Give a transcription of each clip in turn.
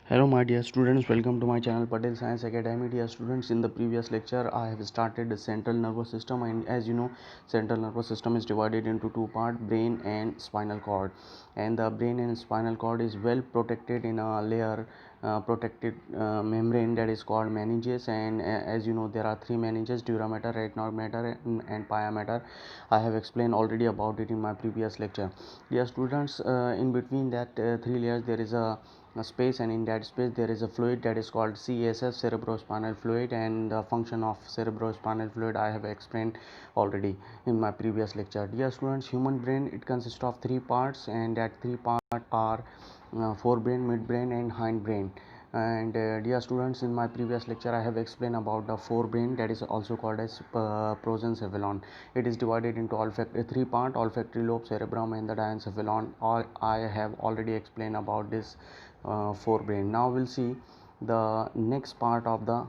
Hello my dear students, welcome to my channel Patel Science Academy. Dear students, in the previous lecture I have started the central nervous system, and as you know, central nervous system is divided into two parts, brain and spinal cord. And the brain and spinal cord is well protected in a layer protected membrane that is called meninges. And as you know, there are three meninges: dura mater, retinoid mater and pia mater. I have explained already about it in my previous lecture. Dear students, in between that three layers there is a space, and in that space there is a fluid that is called CSF, cerebrospinal fluid, and the function of cerebrospinal fluid I have explained already in my previous lecture. Dear students, human brain, it consists of three parts, and that three parts are forebrain, midbrain and hindbrain. And dear students, in my previous lecture I have explained about the forebrain, that is also called as prosencephalon. It is divided into three parts: olfactory lobe, cerebrum and the diencephalon. I have already explained about this forebrain. Now we'll see the next part of the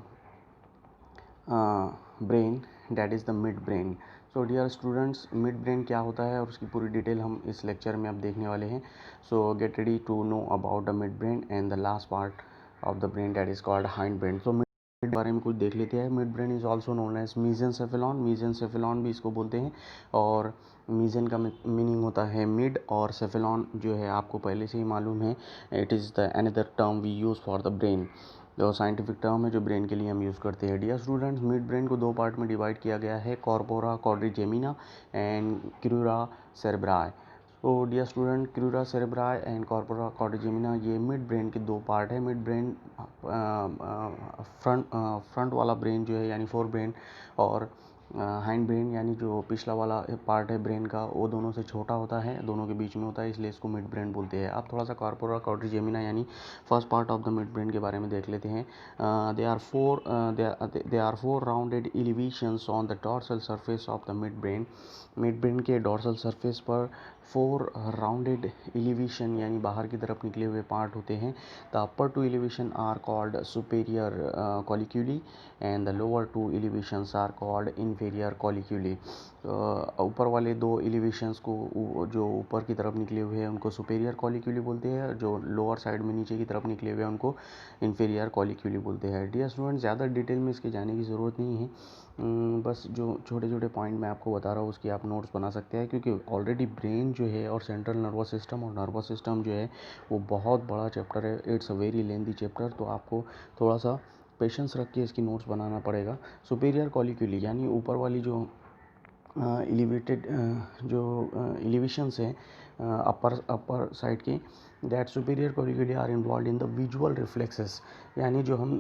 brain, that is the midbrain. So dear students, mid brain क्या होता है और उसकी पूरी detail हम इस lecture में अब देखने वाले हैं. So get ready to know about the mid brain and the last part of the brain, that is called hind brain. So mid बारे में कुछ देख लेते हैं. Mid brain is also known as mesencephalon. Mesencephalon भी इसको बोलते हैं, और मीजन का मीनिंग होता है मिड, और सेफेलॉन जो है आपको पहले से ही मालूम है, it is the another term we use for the brain. जो साइंटिफिक टर्म है जो ब्रेन के लिए हम यूज़ करते हैं. डियर स्टूडेंट्स, मिड ब्रेन को दो पार्ट में डिवाइड किया गया है: corpora quadrigemina and crura cerebri. तो dear student, crura cerebri and corpora quadrigemina, ये मिड ब्रेन के दो पार्ट है. मिड ब्रेन फ्रंट वाला ब्रेन जो है यानी फोर ब्रेन, और हाइंड ब्रेन यानी जो पिछला वाला पार्ट है ब्रेन का, वो दोनों से छोटा होता है, दोनों के बीच में होता है, इसलिए इसको मिड ब्रेन बोलते हैं. अब थोड़ा सा कॉर्पोरा क्वाड्रिजेमिना यानी first part of the mid brain के बारे में देख लेते हैं. They are four rounded elevations on the dorsal surface of the mid brain. Mid brain के डॉर्सल सरफेस पर फोर राउंडेड एलिवेशन यानी बाहर की तरफ निकले हुए पार्ट होते हैं. The upper two elevation are called superior colliculi and the lower two elevations are called inferior colliculi. ऊपर वाले दो एलिवेशंस को जो ऊपर की तरफ निकले हुए हैं उनको सुपेरियर कॉलिक्यूली बोलते हैं, जो लोअर साइड में नीचे की तरफ निकले हुए हैं उनको इन्फीरियर कॉलिक्यूली बोलते हैं. डियर स्टूडेंट, ज़्यादा डिटेल में इसके जाने की ज़रूरत नहीं है. बस जो छोटे छोटे पॉइंट मैं आपको बता रहा हूँ उसकी आप नोट्स बना सकते हैं, क्योंकि ऑलरेडी ब्रेन जो है और सेंट्रल नर्वस सिस्टम और नर्वस सिस्टम जो है वो बहुत बड़ा चैप्टर है. It's a very lengthy chapter, तो आपको थोड़ा सा पेशेंस रख के इसकी नोट्स बनाना पड़ेगा. सुपेरियर कॉलिक्यूली यानी ऊपर वाली जो एलिवेटेड जो एलिवेशंस हैं अपर साइड की, that superior colliculi are involve in the visual reflexes, यानी जो हम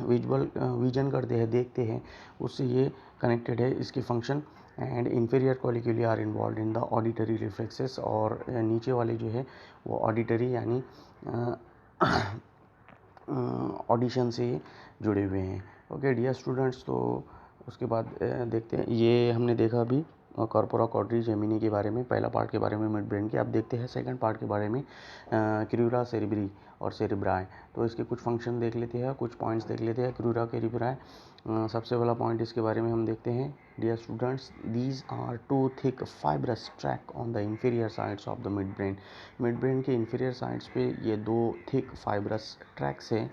विजन करते हैं, देखते हैं, उससे ये कनेक्टेड है इसकी function. And inferior colliculi are involve in the auditory reflexes, और नीचे वाले जो है वो ऑडिटरी यानी ऑडिशन से जुड़े हुए हैं. ओके डियर स्टूडेंट्स, तो उसके बाद देखते हैं. ये हमने देखा अभी कॉर्पोरा क्वाड्रिजेमिनी के बारे में, पहला पार्ट के बारे में मिड ब्रेन के. अब देखते हैं सेकंड पार्ट के बारे में, क्रूरा सेरेब्री और सेरेब्राई. तो इसके कुछ फंक्शन देख लेते हैं, कुछ पॉइंट्स देख लेते हैं. क्रूरा सेरेब्राई, सबसे पहला पॉइंट इसके बारे में हम देखते हैं. Dear students, these are two thick fibrous track on the inferior sides of the mid brain. Mid brain के इन्फीरियर साइड्स पे ये दो थिक फाइब्रस ट्रैक्स हैं,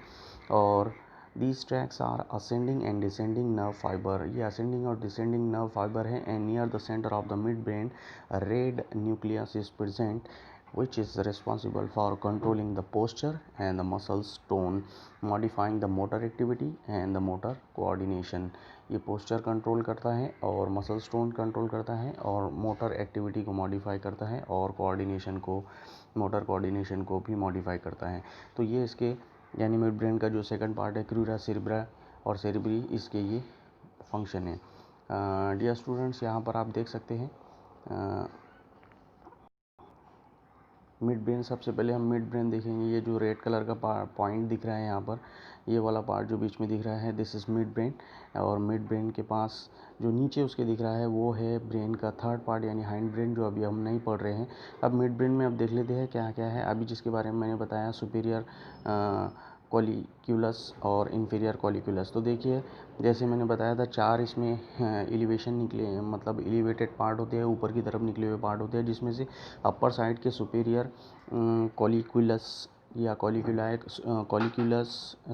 और these tracks are ascending and descending nerve fiber. ये ascending और descending nerve fiber है, and near the center of the midbrain a red nucleus is present which is responsible for controlling the posture and the muscles tone, modifying the motor activity and the motor coordination. ये posture control करता है और muscles tone control करता है, और motor activity को modify करता है, और coordination को, motor coordination को भी modify करता है. तो ये इसके यानी मिड ब्रेन का जो सेकंड पार्ट है क्रूरा सेरेब्रा और सेरेब्री, इसके ये फंक्शन है. डियर स्टूडेंट्स, यहाँ पर आप देख सकते हैं मिड ब्रेन. सबसे पहले हम मिड ब्रेन देखेंगे. ये जो रेड कलर का पॉइंट दिख रहा है यहाँ पर, ये वाला पार्ट जो बीच में दिख रहा है, दिस इज़ मिड ब्रेन. और मिड ब्रेन के पास जो नीचे उसके दिख रहा है वो है ब्रेन का थर्ड पार्ट यानी हाइंड ब्रेन, जो अभी हम नहीं पढ़ रहे हैं. अब मिड ब्रेन में अब देख लेते हैं क्या क्या है. अभी जिसके बारे में मैंने बताया, सुपीरियर कॉलिक्यूलस और इन्फीरियर कॉलिक्यूलस. तो देखिए, जैसे मैंने बताया था, चार इसमें एलिवेशन निकले, मतलब एलिवेटेड पार्ट होते हैं, ऊपर की तरफ निकले हुए पार्ट होते हैं, जिसमें से अपर साइड के सुपीरियर कॉलिक्यूलस या कॉलिक्यूलाए, कॉलिक्यूलस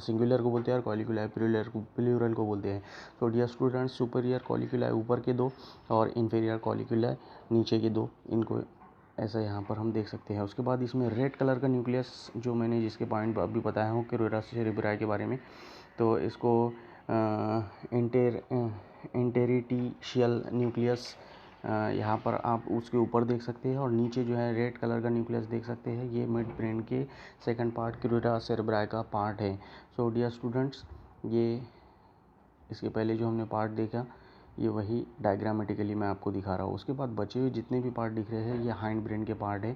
सिंगुलर को बोलते हैं और कॉलिक्यूलाए प्लूरल को बोलते हैं। तो डियर स्टूडेंट्स, सुपीरियर कॉलिक्यूलाए ऊपर के दो और इंफीरियर कॉलिक्यूलाए नीचे के दो, इनको ऐसा यहाँ पर हम देख सकते हैं। उसके बाद इसमें रेड कलर का न्यूक्लियस, जो मैंने जिसके पॉइंट अभी बताया हूँ क्यूरेरा सेरेब्राई के बारे में, तो इसको इंटेरिटिशियल न्यूक्लियस यहाँ पर आप उसके ऊपर देख सकते हैं, और नीचे जो है रेड कलर का न्यूक्लियस देख सकते हैं। ये मिड ब्रेन के सेकंड पार्ट क्यूरेरा सेरेब्राई का पार्ट है। सो डियर स्टूडेंट्स, ये इसके पहले जो हमने पार्ट देखा ये वही डायग्रामेटिकली मैं आपको दिखा रहा हूँ। उसके बाद बचे हुए जितने भी पार्ट दिख रहे हैं ये हाइंड ब्रेन के पार्ट है।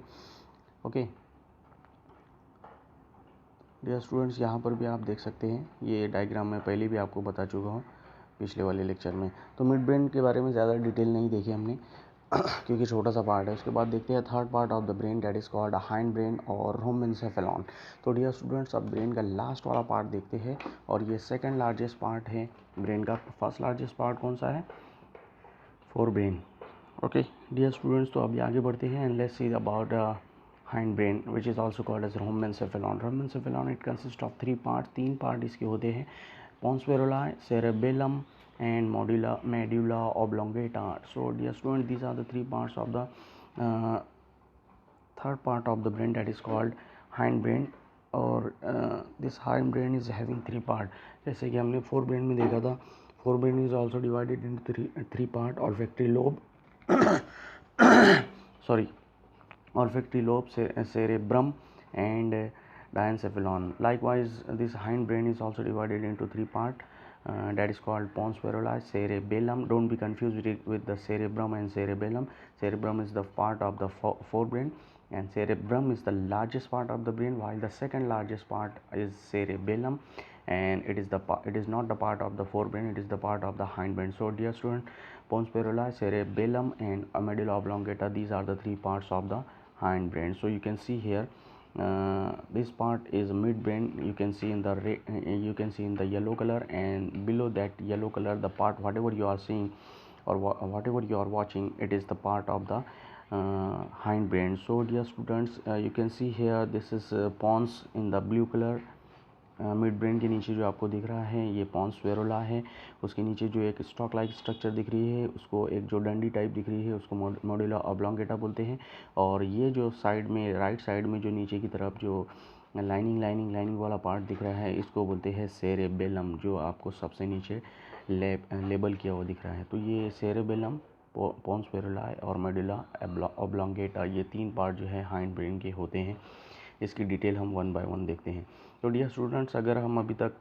ओके डियर स्टूडेंट्स, यहाँ पर भी आप देख सकते हैं, ये डायग्राम मैं पहले भी आपको बता चुका हूँ पिछले वाले लेक्चर में। तो मिड ब्रेन के बारे में ज़्यादा डिटेल नहीं देखी हमने क्योंकि छोटा सा पार्ट है। उसके बाद देखते हैं third part of the brain, that is called hind brain और रूमेंसेफेलॉन। तो डियर स्टूडेंट्स, अब ब्रेन का लास्ट वाला पार्ट देखते हैं, और ये सेकंड लार्जेस्ट पार्ट है ब्रेन का। फर्स्ट लार्जेस्ट पार्ट कौन सा है? Fore brain. Okay dear students, तो अभी आगे बढ़ते हैं and let's see about hind brain which is also called as rhomencephalon. Rhomencephalon it consists of three parts, तीन पार्ट इसके होते हैं, pons varoli, cerebellum and medulla oblongata. So dear student, these are the three parts of the third part of the brain that is called hind brain. और this hind brain is having three part. जैसे कि हमने fore brain में देखा था, fore brain is also divided into three part: olfactory lobe sorry, olfactory lobe, cerebrum and diencephalon. Likewise, this hind brain is also divided into three parts, that is called pons varoli, cerebellum. Don't be confused with the cerebrum and cerebellum. Cerebrum is the part of the forebrain, and cerebrum is the largest part of the brain, while the second largest part is cerebellum, and it is not the part of the forebrain, it is the part of the hindbrain. So dear student, pons varoli, cerebellum and medulla oblongata, these are the three parts of the hindbrain. So you can see here, this part is midbrain. You can see in the yellow color, and below that yellow color, the part whatever you are seeing or whatever you are watching, it is the part of the hindbrain. So dear students, you can see here, this is pons in the blue color. Mid brain के नीचे जो आपको दिख रहा है ये Pond's वेरोला है, उसके नीचे जो एक स्टॉक लाइक स्ट्रक्चर दिख रही है, उसको एक जो डंडी टाइप दिख रही है उसको मेडुला ऑब्लोंगेटा बोलते हैं। और ये जो साइड में, राइट साइड में जो नीचे की तरफ जो लाइनिंग वाला पार्ट दिख रहा है, इसको बोलते हैं सेरेबेलम, जो आपको सबसे नीचे लेबल किया हुआ दिख रहा है। तो ये सेरेबेलम, पॉन्स वेरोला और मेडुला ऑब्लोंगेटा, ये तीन पार्ट जो है हाइंड ब्रेन के होते हैं। इसकी डिटेल हम वन बाय वन देखते हैं। तो डियर स्टूडेंट्स, अगर हम अभी तक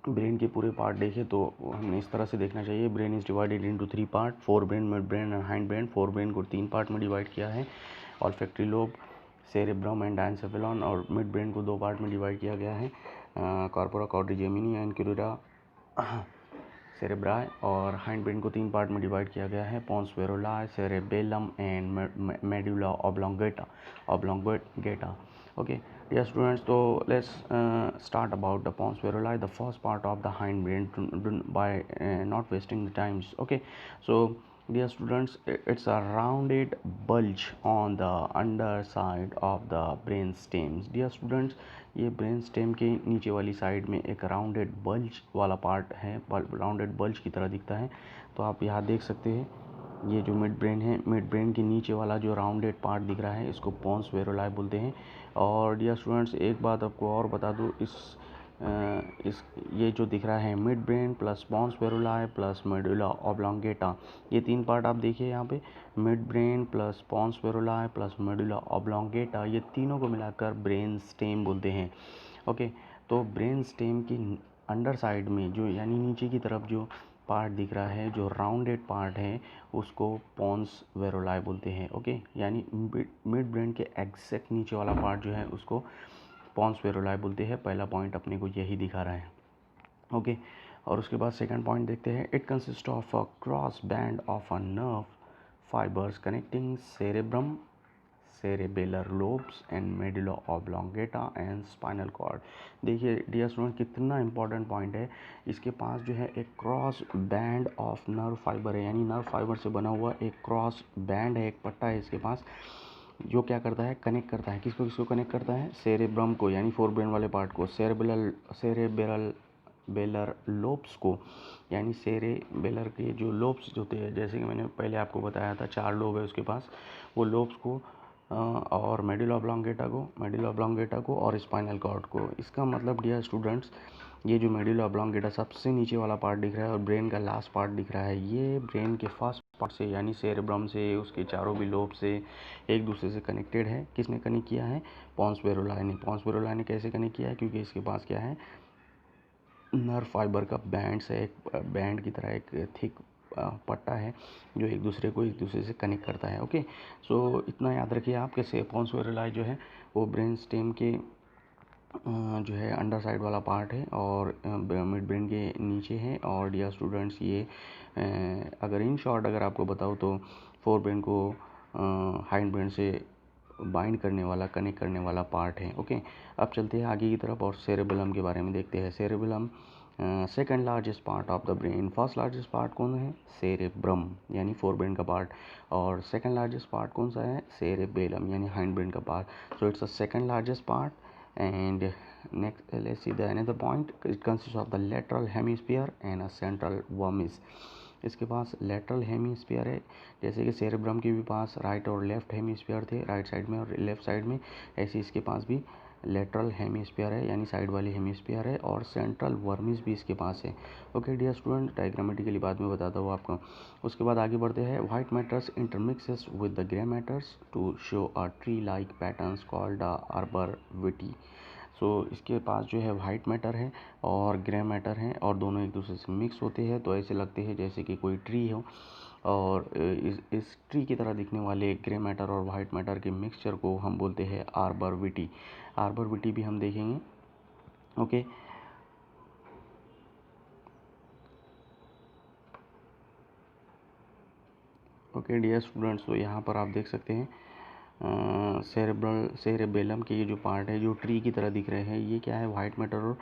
ब्रेन के पूरे पार्ट देखें तो हमें इस तरह से देखना चाहिए। Brain is divided into three part: fore brain, mid brain and hind brain. Fore brain को तीन पार्ट में डिवाइड किया है: olfactory lobe, cerebrum and diencephalon. और मिड ब्रेन को दो पार्ट में डिवाइड किया गया है: corpora quadrigemini and crura cerebri. और हाइंड ब्रेन को तीन पार्ट में डिवाइड किया गया है: pons varolii, cerebellum and medulla oblongata. Okay dear students, so let's start about the pons varoli, the first part of the hind brain, by not wasting the times. Okay, so dear students, it's a rounded bulge on the underside of the brain stems. Dear students, ये brain stem के नीचे वाली side में एक rounded bulge वाला part है, rounded bulge की तरह दिखता है। तो आप यहाँ देख सकते हैं, ये जो मिड ब्रेन है, मिड ब्रेन के नीचे वाला जो राउंडेड पार्ट दिख रहा है, इसको पॉन्स वेरोलाई बोलते हैं। और डियर स्टूडेंट्स, एक बात आपको और बता दूँ, इस ये जो दिख रहा है mid brain plus Pond's वेरोलाई plus medulla oblongata, ये तीन पार्ट आप देखिए यहाँ पे, mid brain plus Pond's वेरोलाई plus medulla oblongata, ये तीनों को मिलाकर ब्रेन स्टेम बोलते हैं। ओके, तो ब्रेन स्टेम की अंडर साइड में जो, यानी नीचे की तरफ जो पार्ट दिख रहा है, जो राउंडेड पार्ट है, उसको पॉन्स वेरोलाई बोलते हैं। ओके, यानी मिड ब्रेन के एग्जैक्ट नीचे वाला पार्ट जो है उसको पॉन्स वेरोलाई बोलते हैं। पहला पॉइंट अपने को यही दिखा रहा है। ओके, और उसके बाद सेकंड पॉइंट देखते हैं। It consist of a cross band of a nerve fibres connecting cerebrum, cerebellar lobes and medulla oblongata and spinal cord. देखिए डियर स्टूडेंट, कितना इंपॉर्टेंट पॉइंट है। इसके पास जो है एक cross band of nerve fibre है, यानी नर्व फाइबर से बना हुआ एक क्रॉस बैंड है, एक पट्टा है इसके पास, जो क्या करता है, कनेक्ट करता है, किसको किसको कनेक्ट करता है, सेरेब्रम को यानी फोर ब्रेन वाले पार्ट को, सेरेबेरल बेलर लोब्स को, यानी सेरेबेलर के जो लोब्स होते हैं, जैसे कि मैंने पहले आपको बताया था 4 लोब है उसके पास, वो लोब्स को और मेडुला ऑब्लोंगेटा को और स्पाइनल कॉर्ड को। इसका मतलब डियर स्टूडेंट्स, ये जो मेडुला ऑब्लोंगेटा सबसे नीचे वाला पार्ट दिख रहा है और ब्रेन का लास्ट पार्ट दिख रहा है, ये ब्रेन के फर्स्ट पार्ट से यानी सेरेब्रम से, उसके चारों भी लोब से एक दूसरे से कनेक्टेड है। किसने कनेक्ट किया है, पॉन्स वेरुलाए ने। पॉन्स वेरुलाए ने कैसे कनेक्ट किया है, क्योंकि इसके पास क्या है, नर्व फाइबर का बैंड से, एक बैंड की तरह एक थिक पट्टा है जो एक दूसरे से कनेक्ट करता है। ओके, सो इतना याद रखिए आप कि पॉन्स वेरुलाए जो है वो ब्रेन स्टेम के जो है अंडर साइड वाला पार्ट है और मिड ब्रेन के नीचे है। और डियर स्टूडेंट्स, ये अगर इन शॉर्ट अगर आपको बताऊँ तो फोर ब्रेन को हाइंड ब्रेन से बाइंड करने वाला, कनेक्ट करने वाला पार्ट है। ओके, अब चलते हैं आगे की तरफ और सेरेबेलम के बारे में देखते हैं। Cerebellum second largest part of the brain. First largest part कौन है, सेरेब्रम यानी फोर ब्रेन का पार्ट, और सेकंड लार्जेस्ट पार्ट कौन सा है, सेरेबेलम यानी हाइंड ब्रेन का part. So it's a second largest part. And next, let's see the another point. It consists of the lateral hemisphere and a central vermis. इसके पास lateral hemisphere है, जैसे कि cerebrum के भी पास राइट और left hemisphere थे, right side में और लेफ्ट साइड में, ऐसे इसके पास भी लेटरल हेमीस्फीयर है यानी साइड वाली हेमीस्फीयर है, और सेंट्रल वर्मिस भी इसके पास है। ओके डियर स्टूडेंट, डायग्रामेटिकली बाद में बताता हूँ आपको। उसके बाद आगे बढ़ते हैं। White matters intermixes with the grey matters to show a tree like patterns called arbor vitae. So इसके पास जो है वाइट मैटर है और ग्रे मैटर है, और दोनों एक दूसरे से मिक्स होते हैं तो ऐसे लगते हैं जैसे कि कोई ट्री हो, और इस ट्री की तरह दिखने वाले ग्रे मैटर और वाइट मैटर के मिक्सचर को हम बोलते हैं आर्बर विटी। आर्बर विटी भी हम देखेंगे। ओके, ओके डियर स्टूडेंट्स, तो यहाँ पर आप देख सकते हैं सेरेबेलम के ये जो पार्ट है जो ट्री की तरह दिख रहे हैं, ये क्या है, वाइट मैटर और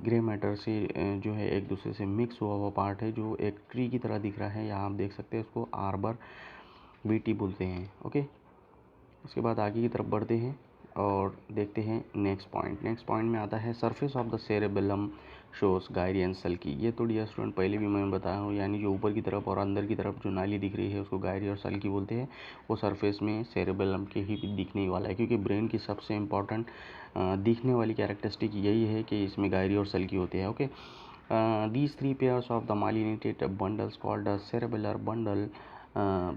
ग्रे मैटर से जो है एक दूसरे से मिक्स हुआ हुआ पार्ट है जो एक ट्री की तरह दिख रहा है। यहाँ आप देख सकते हैं, उसको आर्बर वीटी बोलते हैं। ओके, उसके बाद आगे की तरफ बढ़ते हैं और देखते हैं नेक्स्ट पॉइंट। नेक्स्ट पॉइंट में आता है surface of the cerebellum shows gyri and sulci. ये तो डियर स्टूडेंट पहले भी मैंने बताया हूँ, यानी जो ऊपर की तरफ और अंदर की तरफ जो नाली दिख रही है उसको गायरी और सल्की बोलते हैं। वो सरफेस में सेरेबेलम के ही दिखने ही वाला है, क्योंकि ब्रेन की सबसे इम्पॉर्टेंट दिखने वाली कैरेक्टरिस्टिक यही है कि इसमें गायरी और सल्की होती है। Okay, these three pairs of the myelinated bundles called the cerebellar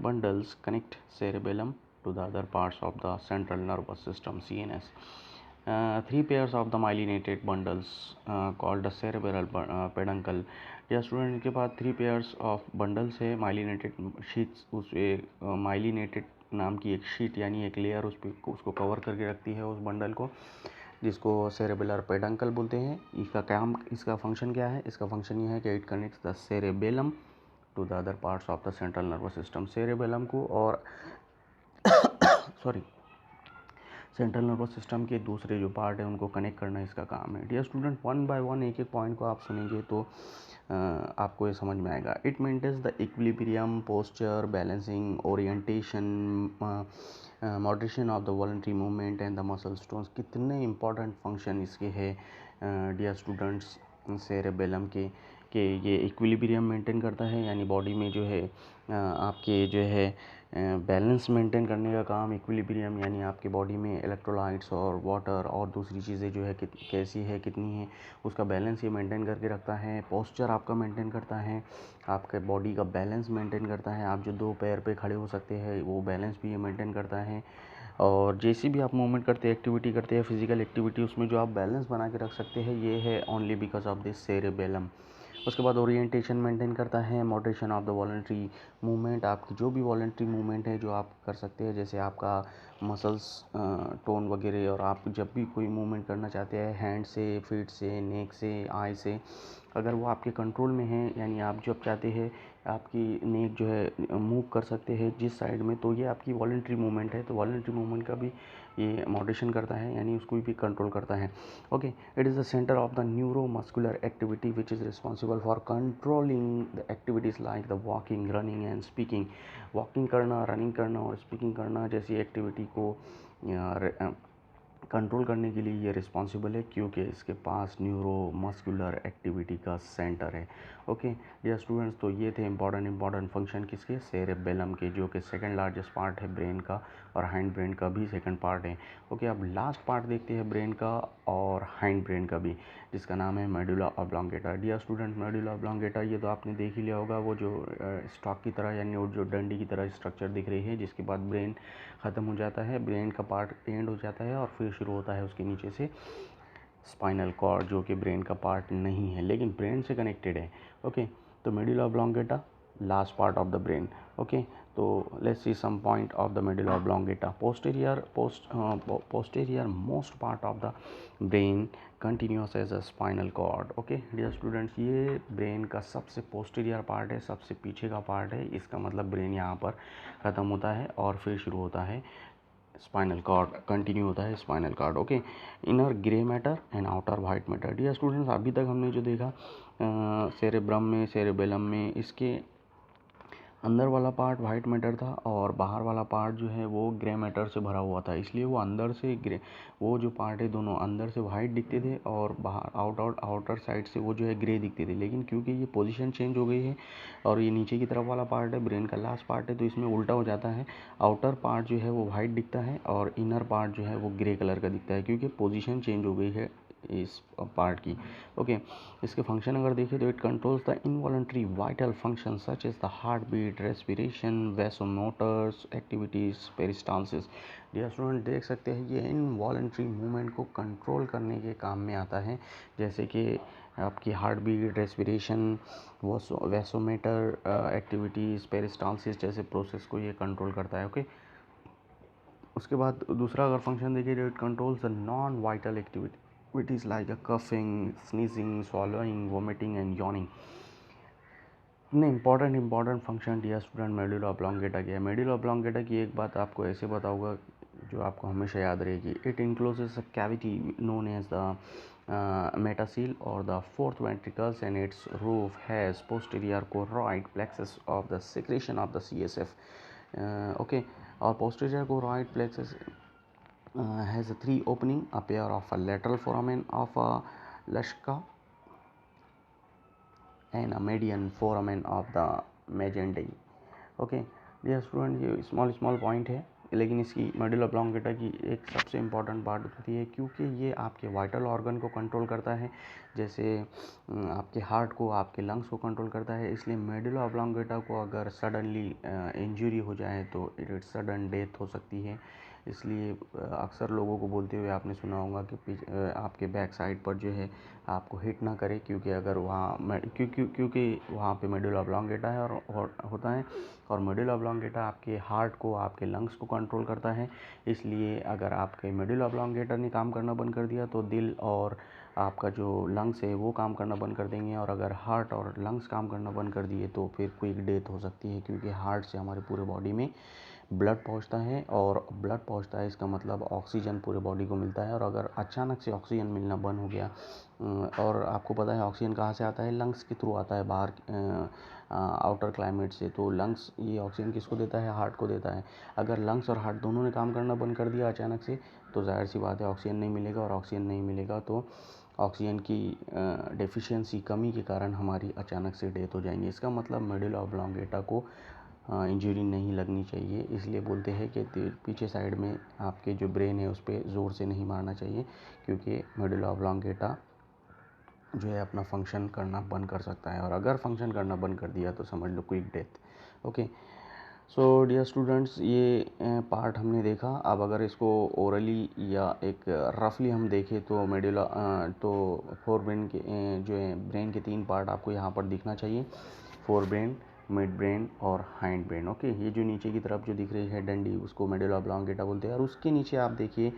bundles connect cerebellum to the other parts of the central nervous system CNS. Three pairs of the myelinated bundles called the cerebral peduncle. या student इनके पास 3 pairs of bundles है, myelinated sheets, उस myelinated नाम की एक sheet यानी एक layer उस पर उसको कवर करके रखती है उस बंडल को, जिसको सेरेबेलर पेडंकल बोलते हैं। इसका फंक्शन क्या है, इसका फंक्शन ये है कि it connects the cerebellum to the other parts of the central nervous system. Cerebellum को और सॉरी सेंट्रल नर्वस सिस्टम के दूसरे जो पार्ट है उनको कनेक्ट करना इसका काम है। Dear student, one by one एक एक पॉइंट को आप सुनेंगे तो आपको ये समझ में आएगा। It maintains the equilibrium, posture, balancing, orientation, moderation of the voluntary movement and the muscle tones. कितने इंपॉर्टेंट फंक्शन इसके हैं डियर स्टूडेंट्स सेरेबेलम के, कि ये इक्विलिब्रियम मेंटेन करता है, यानी बॉडी में जो है आपके जो है बैलेंस मेंटेन करने का काम। इक्विलिब्रियम यानी आपके बॉडी में इलेक्ट्रोलाइट्स और वाटर और दूसरी चीज़ें जो है कैसी है, कितनी है, उसका बैलेंस ये मेंटेन करके रखता है। पोस्चर आपका मेंटेन करता है, आपके बॉडी का बैलेंस मेंटेन करता है। आप जो 2 पैर पे खड़े हो सकते हैं वो बैलेंस भी ये मेंटेन करता है। और जैसी भी आप मूवमेंट करते हैं, एक्टिविटी करते हैं, फिजिकल एक्टिविटी, उसमें जो आप बैलेंस बना के रख सकते हैं ये है only because of this cerebellum. उसके बाद ओरिएंटेशन मेंटेन करता है, moderation of the voluntary movement, आपकी जो भी वॉलंटरी मूवमेंट है जो आप कर सकते हैं, जैसे आपका मसल्स टोन वगैरह, और आप जब भी कोई मूवमेंट करना चाहते हैं हैंड से, फीट से, नेक से, आई से, अगर वो आपके कंट्रोल में है, यानी आप जब चाहते हैं आपकी नेक जो है मूव कर सकते हैं जिस साइड में, तो ये आपकी वॉलंटरी मूवमेंट है। तो वॉलंटरी मूवमेंट का भी ये मॉड्यूलेशन करता है यानी उसको भी कंट्रोल करता है। Okay, it is the centre of the neuromuscular activity which is responsible for controlling the activities like the walking, running and speaking. Walking करना, रनिंग करना और स्पीकिंग करना जैसी एक्टिविटी को कंट्रोल करने के लिए ये रिस्पॉन्सिबल है, क्योंकि इसके पास न्यूरोमस्कुलर एक्टिविटी का सेंटर है। ओके डियर स्टूडेंट्स, तो ये थे इंपॉर्टेंट फंक्शन किसके, सेरेबेलम के, जो कि सेकंड लार्जेस्ट पार्ट है ब्रेन का और हाइंड ब्रेन का भी सेकंड पार्ट है। ओके, अब लास्ट पार्ट देखते हैं ब्रेन का और हाइंड ब्रेन का भी, जिसका नाम है medulla oblongata. Dear student, medulla oblongata ये तो आपने देख ही लिया होगा, वो जो स्टॉक की तरह यानी वो जो डंडी की तरह स्ट्रक्चर दिख रही है, जिसके बाद ब्रेन ख़त्म हो जाता है, ब्रेन का पार्ट एंड हो जाता है और फिर शुरू होता है उसके नीचे से स्पाइनल कॉर्ड, जो कि ब्रेन का पार्ट नहीं है लेकिन ब्रेन से कनेक्टेड है। ओके, तो medulla oblongata last part of the brain. Okay, तो let's see some point of the medulla oblongata. Posterior most part of the brain continues as a spinal cord. Okay dear students, ये brain का सबसे posterior part है, सबसे पीछे का part है। इसका मतलब ब्रेन यहाँ पर ख़त्म होता है और फिर शुरू होता है स्पाइनल कॉर्ड, कंटिन्यू होता है spinal cord. Okay, inner grey matter and outer white matter. Dear students, अभी तक हमने जो देखा सेरेब्रम में, सेरेबेलम में, इसके अंदर वाला पार्ट वाइट मैटर था और बाहर वाला पार्ट जो है वो ग्रे मैटर से भरा हुआ था, इसलिए वो अंदर से ग्रे, वो जो पार्ट है दोनों अंदर से वाइट दिखते थे और बाहर आउटर साइड से वो जो है ग्रे दिखते थे। लेकिन क्योंकि ये पोजीशन चेंज हो गई है और ये नीचे की तरफ वाला पार्ट है, ब्रेन का लास्ट पार्ट है, तो इसमें उल्टा हो जाता है। आउटर पार्ट जो है वो वाइट दिखता है और इनर पार्ट जो है वो ग्रे कलर का दिखता है, क्योंकि पोजीशन चेंज हो गई है इस पार्ट की। ओके, इसके फंक्शन अगर देखें तो it controls the involuntary vital function such as the heart beat, respiration, vasomotors activities, peristalsis. Dear student, देख सकते हैं ये इनवॉलंटरी मूवमेंट को कंट्रोल करने के काम में आता है, जैसे कि आपकी heart beat, respiration, vasometer activities, peristalsis जैसे प्रोसेस को ये कंट्रोल करता है। ओके, उसके बाद दूसरा अगर फंक्शन देखिए तो it controls the non vital activities like coughing, sneezing, swallowing, vomiting and yawning। ने important function dear student medulla oblongata की है। मेडुला ऑब्लोंगेटा की एक बात आपको ऐसे बताऊंगा जो आपको हमेशा याद रहेगी। It encloses a cavity known as the metacoel और the fourth ventricles and its roof has posterior choroid plexus of the secretion of the CSF। Okay, और posterior choroid plexus has a three opening, a pair of a lateral foramen of a Lashka and a median foramen of the Magendie। Okay dear student, ये small point है, लेकिन इसकी medulla oblongata की एक सबसे important part होती है, क्योंकि ये आपके वाइटल ऑर्गन को कंट्रोल करता है, जैसे आपके हार्ट को, आपके लंग्स को कंट्रोल करता है। इसलिए मेडुला ऑब्लोंगेटा को अगर सडनली इंजरी हो जाए तो इट सडन डेथ हो सकती है। इसलिए अक्सर लोगों को बोलते हुए आपने सुना होगा कि आपके बैक साइड पर जो है आपको हिट ना करे, क्योंकि अगर वहाँ क्योंकि वहाँ पे मेडुला ऑब्लोंगेटा है और होता है, और मेडुला ऑब्लोंगेटा आपके हार्ट को, आपके लंग्स को कंट्रोल करता है। इसलिए अगर आपके मेडुला ऑब्लोंगेटा ने काम करना बंद कर दिया तो दिल और आपका जो लंग्स है वो काम करना बंद कर देंगे, और अगर हार्ट और लंग्स काम करना बंद कर दिए तो फिर क्विक डेथ हो सकती है, क्योंकि हार्ट से हमारे पूरे बॉडी में ब्लड पहुंचता है, और ब्लड पहुंचता है इसका मतलब ऑक्सीजन पूरे बॉडी को मिलता है। और अगर अचानक से ऑक्सीजन मिलना बंद हो गया, और आपको पता है ऑक्सीजन कहाँ से आता है, लंग्स के थ्रू आता है बाहर आउटर क्लाइमेट से, तो लंग्स ये ऑक्सीजन किसको देता है, हार्ट को देता है। अगर लंग्स और हार्ट दोनों ने काम करना बंद कर दिया अचानक से, तो जाहिर सी बात है ऑक्सीजन नहीं मिलेगा, और ऑक्सीजन नहीं मिलेगा तो ऑक्सीजन की डेफिशिएंसी, कमी के कारण हमारी अचानक से डेथ हो जाएंगी। इसका मतलब मेडुला ऑब्लोंगेटा को इंजरी नहीं लगनी चाहिए, इसलिए बोलते हैं कि पीछे साइड में आपके जो ब्रेन है उस पर ज़ोर से नहीं मारना चाहिए, क्योंकि मेडुला ऑब्लोंगेटा जो है अपना फंक्शन करना बंद कर सकता है, और अगर फंक्शन करना बंद कर दिया तो समझ लो quick death. Okay, so dear students, ये पार्ट हमने देखा। अब अगर इसको ओरली या एक रफली हम देखें तो मेडुला तो फोर ब्रेन के जो है ब्रेन के 3 पार्ट आपको यहाँ पर दिखना चाहिए, फोर ब्रेन, मिड ब्रेन और हाइंड ब्रेन। ओके, ये जो नीचे की तरफ जो दिख रही है डंडी, उसको मेडुला ऑब्लोंगेटा बोलते हैं, और उसके नीचे आप देखिए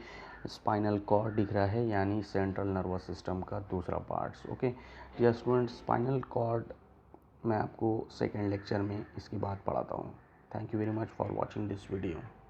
स्पाइनल कॉर्ड दिख रहा है, यानी सेंट्रल नर्वस सिस्टम का दूसरा parts. Okay dear students, spinal cord मैं आपको सेकेंड लेक्चर में इसकी बात पढ़ाता हूँ। Thank you very much for watching this video.